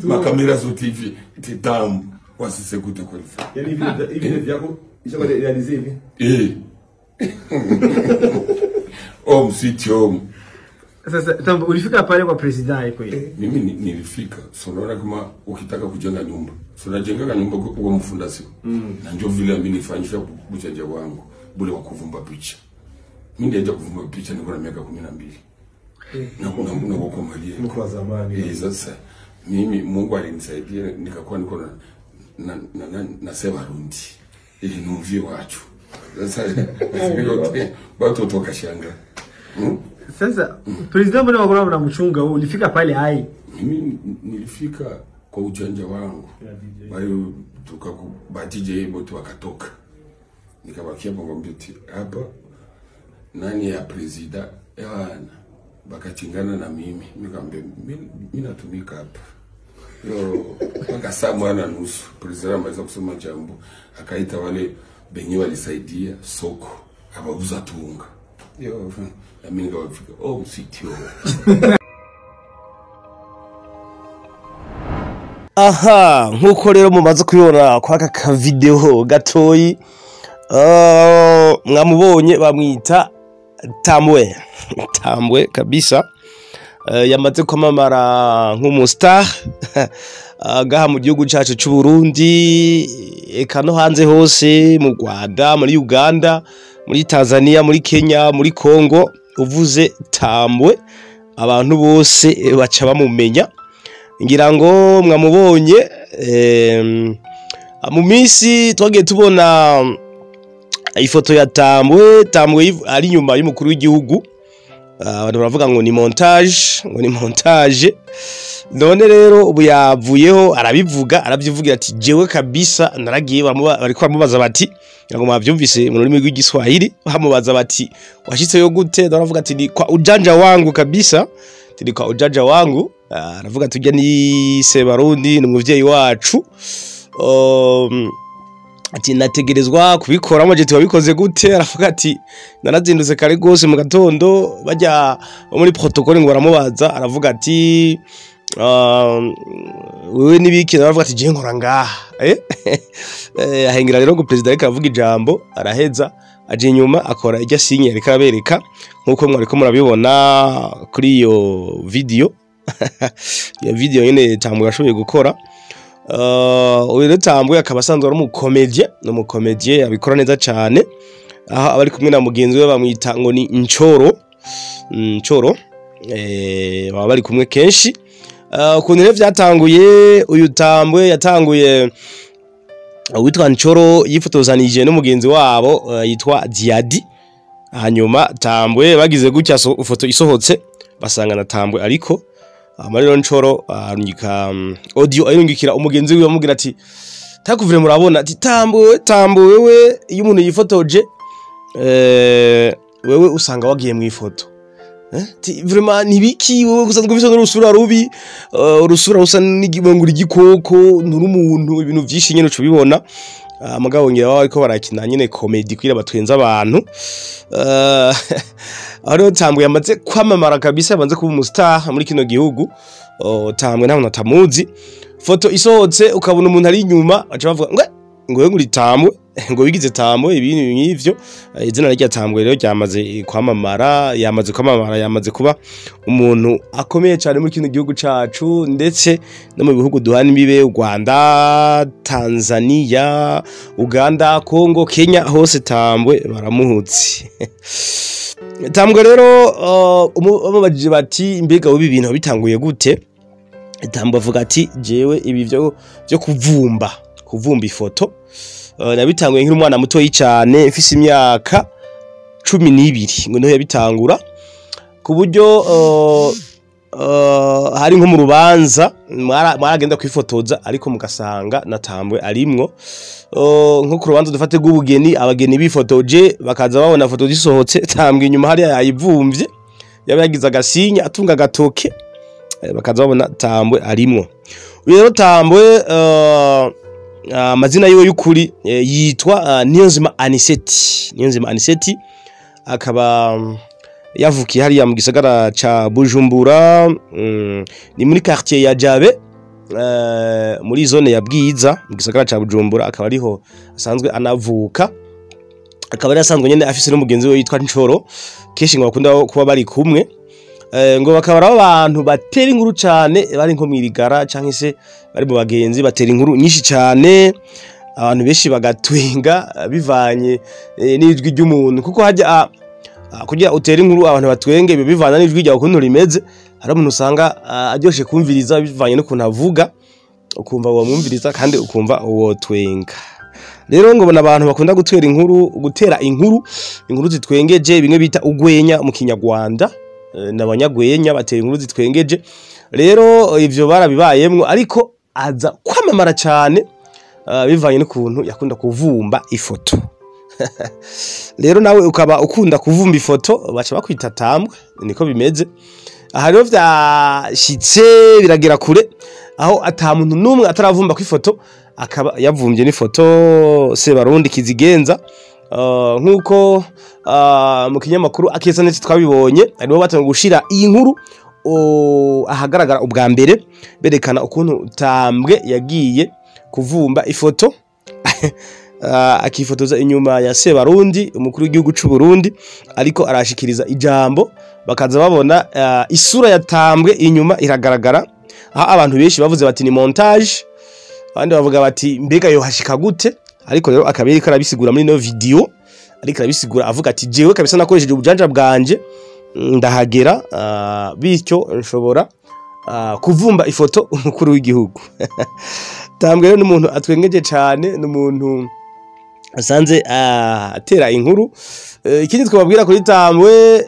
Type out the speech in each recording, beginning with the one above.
makamera zote hivi titamu wasisekute kwa hivi. Yani hivi vyako isha kwa realize hivi. Msitio. Sasa tambo ulifika pale kwa president kweli? Mimi nilifika. So naona kama ukitaka kujenga nyumba. So najenga nyumba kwa mfundasi. Na ndio vile mimi nifanyisha bujanja wangu bure wa kuvumba picha. Mimi ndiye kuvumba picha niko na miaka 12. Na kuna wako malia. Mko zamani. Sasa mimi Mungu alinisaidia nikakuwa niko na seva rundi. Ili numvie watu. Sasa watu toka shanga. Sasa president mbona wakona mnamchunga wewe ulifika pale hai? Mimi nilifika kwa ujanja wangu. Bali tukakubatije hivyo tu wakatoka. Nikabakia kwa mbiti hapa nani ya president yana bakachingana na mimi nikamwambia mimi natumika hapa. Mpaka saa mwana nusu president ameweza kusema jambo akaita wale benye walisaidia soko abauza tunga. Mimi nikawafika msitio. Aha, nkuko rero mumaze kubibona kwa aka video gatoyi mwamubonye bamwita Tambwe kabisa. Yamaze kwamamara nk'umustar gaha mu gihugu cyacu cy'u Burundi eka no hanze hose mu Rwanda muri Uganda muri Tanzania muri Kenya muri Congo uvuze Tambwe abantu bose baca bamumenya ngira ngo mwamubonye mu minsi twagiye tubona ifoto ya Tambwe ari nyuma y'umukuru w'igihugu abantu baravuga ngo ni montage none rero ubu yavuyeho arabyivugira ati jewe kabisa naragiye bariko bamubaza bati ngo mwavyumvise mu rurimi rw'igiswahili bamubaza bati washitse yo gute baravuga ati ni kwa ujanja wangu kabisa tiri kwa ujanja wangu aravuga tujya ni Sebarundi ni umuvyeyi wacu ati nategerezwa kubikora mu gihe wabikoze gute aravuga ati narazindutse kare gose mu gatondo bajya muri protocole ngo baramubaza aravuga ati wewe nibiki aravuga ati je nkora ngaha ahengira rero ngo president ariko aravuga ijambo araheza aje nyuma akora ijya sinye ariko abereka nkuko mwariko murabibona kuri iyo video ya video nyene Tambwe yashoboye gukora. Uyu Tambwe akaba asanzwe ari umukomedie abikora neza cyane aho abari kumwe na mugenzi we bamwita ngo ni Nchoro baba bari kumwe kenshi ukuntu rero byatanguye uyu Tambwe yatanguye witwa Nchoro yifotozanije no mugenzi wabo yitwa Diadi hanyuma Tambwe bagize gutya ifoto isohotse basanga na Tambwe ariko amariro Nchoro arungika audio ayungikira umugenzi we bamubwira ati takuvire murabona ati Tambwe wewe iyo umuntu yifotoje wewe usanga wagiye mu ifoto ti vraiment nibiki wewe gusanzwe ufite n'urusura rubi urusura usa n'igibangura igikoko n'umuntu ibintu byinshi nyene uco bibona amagabo ngira baba ariko barakina nyene comedy kwira batwenza abantu ariyo Tambwe yamaze kwamamara kabisa yabanze kuba umustar muri kino gihugu Tambwe ntabwo natamuzi foto isohotse ukabona umuntu ari inyuma aca bavuga ngo nguri Tambwe ngo bigize Tambwe ibintu nk'ivyo izina rya Tambwe rero ryamaze kwamamara yamaze kuba umuntu akomeye cyane muri kino gihugu cacu ndetse no mu bihugu duhana imbibe u Rwanda Tanzania Uganda Congo Kenya hose Tambwe baramuhutse. Tambwe rero umubajije bati mbega ubi bintu bitanguye gute Tambwe avuga ati jewe ibi byo kuvumba ifoto nabitanguye nkiri umwana muto cyane mfise imyaka 12 ngo niho yabitangura ku buryo hari nko mu rubanza maragenda kwifotoza ariko mugasanga na Tambwe arimwo nko ku rubanza dufate rw'ubugeni abageni bifotoje bakaza babona foto zisohotse Tambwe inyuma hari yayivumvye yabagize agasinya atunga gatoke bakaza babona Tambwe arimwo. Rero Tambwe amazina yiwe y'ukuri yitwa Niyonzima Aniseti akaba yavukiye hariya mu gisagara ca Bujumbura ni muri quartier ya Jabe muri zone ya Bwiza mu gisagara ca Bujumbura, akaba ariho asanzwe anavuka, akaba ari asanzwe nyene afise n'umugenzi we yitwa Ncoro, keshi ngo bakunda kuba bari kumwe, ngo bakaba ari abantu batera inkuru cyane, bari nko mwirigara canke se bari mu bagenzi batera inkuru nyinshi cyane, abantu benshi bagatwenga bivanye n'ijwi ry'umuntu, kuko hajya kugira utera inkuru abantu batwenge bivana n'ijwi ryawe ukuntu rimeze. Hari umuntu usanga aryoshe kumviriza bivanye n'ukuntu avuga, ukumva wamwumviriza kandi ukumva uwo twenga. Rero ngo bona abantu bakunda gutera inkuru zitwengeje, bimwe bita ugwenya mu Kinyarwanda, n'abanyagwenya batera inkuru zitwengeje. Rero ivyo barabibayemwo, ariko aza kwamamara cyane bivanye n'ukuntu yakunda kuvumba ifoto. Rero nawe ukaba ukunda kuvumba ifoto, baca bakwita Tambwe, niko bimeze. Aha rero vyashitse biragera kure aho ata muntu numwe ataravumba ku ifoto, akaba yavumbye n'ifoto Sebarundi Kizigenza, nkuko mu kinyamakuru Akeza Net twabibonye, aribo batangiye gushira iyi nkuru ahagaragara ubwa mbere, berekana ukuntu Tambwe yagiye kuvumba ifoto akifotoza inyuma ya Sebarundi, umukuru w'igihugu c'u Burundi, ariko arashikiriza ijambo, bakaza babona isura ya Tambwe inyuma iragaragara, aho abantu benshi bavuze bati ni montage, abandi bavuga bati mbega yo hashika gute, ariko rero akabiri karabisigura muri no video, ariko arabisigura avuga ati jewe kabisa nakoresheje ubujanja bwanje ndahagera, bityo nshobora kuvumba ifoto umukuru w'igihugu. Tambwe rero n'umuntu atwengeje cyane, n'umuntu asanze atera inkuru. Ikindi twababwira kuri Tambwe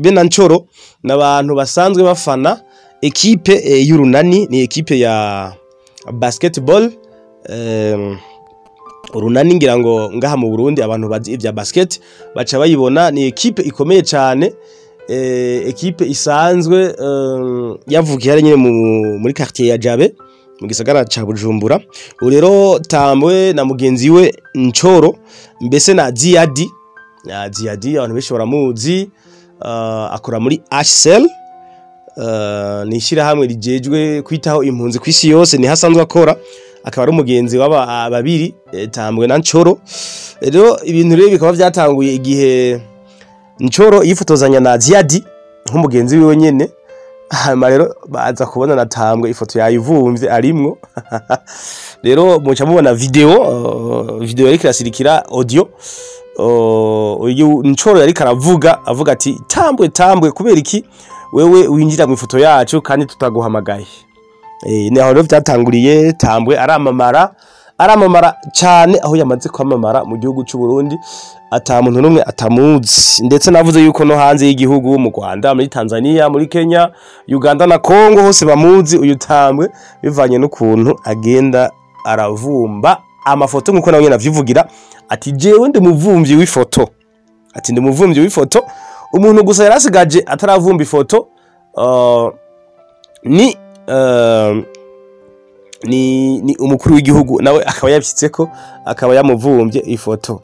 be na Ncoro, n'abantu basanzwe bafana ekipe y'Urunani, ni ekipe ya basketball. Urunani ngira ngo ngaha mu Burundi abantu bazi ivya basket baca bayibona, ni ekipe ikomeye cyane, ekipe isanzwe yavukiye nyine muri quartier ya Jabe mu gisagara ca Bujumbura. Rero Tambwe na mugenzi we Ncoro, mbese na Ziadi abantu benshi baramuzi, akora muri HCL, nishira hamwe rijejwe kwitaho impunzi kwisi yose, ni hasanzwe akora, akaba ari umugenzi w'aba babiri Tambwe na Ncoro. Rero ibintu rero bikaba byatanguye igihe Ncoro yifotozanya na Ziadi nk'umugenzi wiwe nyene, hama rero baza kubona na Tambwe ifoto yayivumvye arimwo. Rero muca mubona video yari kirasirikira audio, uyu Ncoro yari karavuga avuga ati Tambwe kubera iki wewe winjira mu ifoto yacu kandi tutaguhamagaye. Ni aho rero byatanguriye, Tambwe aramamara cyane, aho yamaze kwamamara mu gihugu cy'u Burundi ata muntu numwe atamuzi, ndetse navuze yuko no hanze y'igihugu, mu Rwanda, muri Tanzania, muri Kenya, Uganda na Kongo hose bamuzi uyu Tambwe, bivanye n'ukuntu agenda aravumba amafoto, nkuko nawe navyivugira ati jewe ndi muvumvyi w'ifoto, ati ndi muvumvyi w'ifoto. Umuntu gusa yarasigaje ataravumba ifoto ni umukuru w'igihugu, nawe akaba yabyitseko, akaba yamuvumvye ifoto.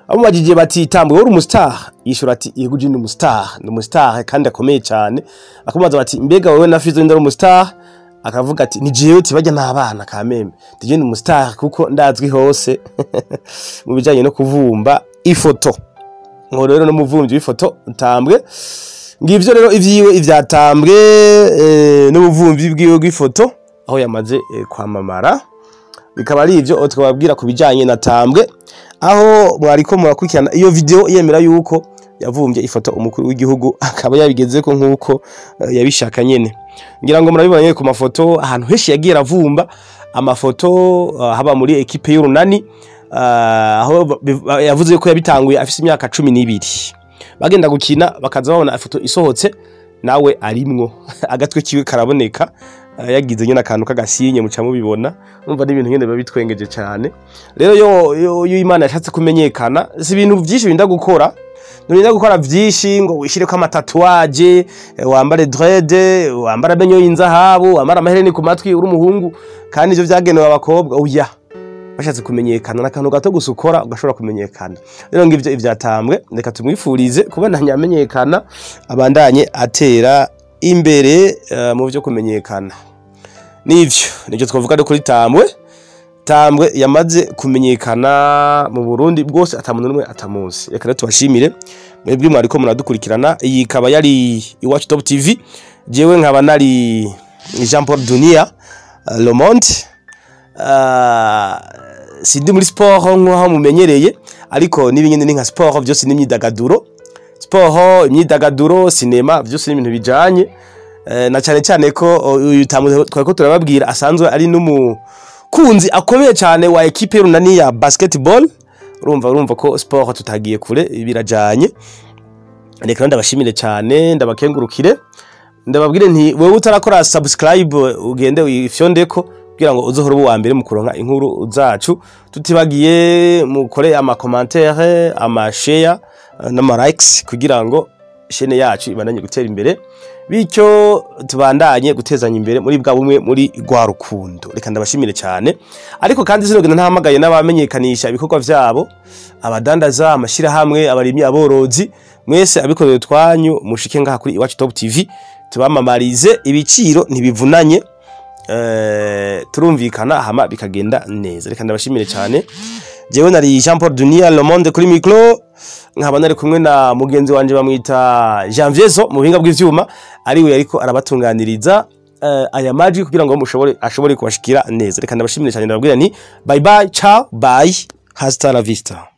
Amubajije bati Tambwe uri umustar, yishura ati yego je ndi umustar kandi akomeye cyane. Akamubaza bati mbega wewe na Fizo ndari umustar, akavuga ati ni jewe tibajya n'abana kameme, tije ndi umustar kuko ndazwi hose mu bijanye no kuvumba ifoto. Ngo rero no muvumvyi w'ifoto Tambwe. Ngivyo rero ivyiwe ivya Tambwe n'ubuvumvyi bwiwe bw'ifoto aho yamaze kwamamara, bikaba ari ivyo twababwira ku bijanye na Tambwe, aho mwariko murakurikirana iyo video yemera yuko yavumvye ifoto umukuru w'igihugu, akaba yabigezeko nkuko yabishaka nyene. Ngira ngo murabibonye ku mafoto ahantu heshi yagiye ravumba amafoto, haba muri ekipe y'Urunani, aho yavuze ko yabitanguye afise imyaka 12, bagenda gukina bakaza babona ifoto isohotse nawe arimwo, agatwe kiwe karaboneka, yagize nyine akantu kagasinye muca mubibona, urumva n'ibintu nyene biba bitwengeje cyane. Rero yo Imana yashatse kumenyekana, si ibintu byinshi binda gukora, nurinda gukora byinshi ngo wishire ko amatatuage, wambare dread, wambara benyo y'inzahabu, wambara amahereni ku matwi uri umuhungu, kandi ivyo vyagenewe abakobwa. Oya, bashatse kumenyekana n'akantu gato gusukora ugashobora kumenyekana. Rero ngivyo ivya Tambwe, reka tumwifurize kubona nyamenyekana, abandanye atera imbere mu byo kumenyekana. nivyo twavuga kuri Tambwe yamaze kumenyekana mu Burundi bwose atamuntu numwe atamuzi. Reka rero tubashimire mwebwe mwariko munadukurikirana. Iyi ikaba yari Iwacu Top TV, jewe nkaba nari Jean Paul Dunia Le Monde. Sindi muri sport nko mumenyereye, ariko nibingene ni nka sport byose n'imyidagaduro. Sport, imyidagaduro, cinema byose n'ibintu bijanye na cyane ko uyu Tambwe twako turababwira asanzwe ari kunzi akomeye cyane wa equipe runani ya basketball. Urumva ko sport tutagiye kure birajanye. Reka ndabashimire cyane, ndabakengurukire, ndababwire nti wewe utarakora subscribe ugende wifyondeko kugira ngo uzohore uwa mbere mu kuronka inkuru zacu, tutibagiye mukore ama commentaire, ama share n'ama likes kugira ngo chaîne yacu ibandanye gutera imbere, bityo tubandanye gutezanya imbere muri bwa bumwe muri gwa rukundo. Reka ndabashimire cyane, ariko kandi sinogenda ntahamagaye n'abamenyekanisha ibikorwa vyabo, abadandaza, amashira hamwe, abarimyi, aborozi, mwese abikorera twanyu mushike ngaha kuri Iwacu Top TV tubamamarize, ibiciro ntibivunanye, turumvikana hama bikagenda neza. Reka ndabashimire cyane, jewe nari Jean Paul Dunia Le Monde kuri micro, nkaba nari kumwe na mugenzi wanje bamwita Janviezo mu buhinga bw'ivyuma, ari we ariko arabatunganiriza aya maji kugira ngo ashobore kubashikira neza. Reka ndabashimire cyane, ndababwira nti bye bye, ciao, bye, hasta la vista.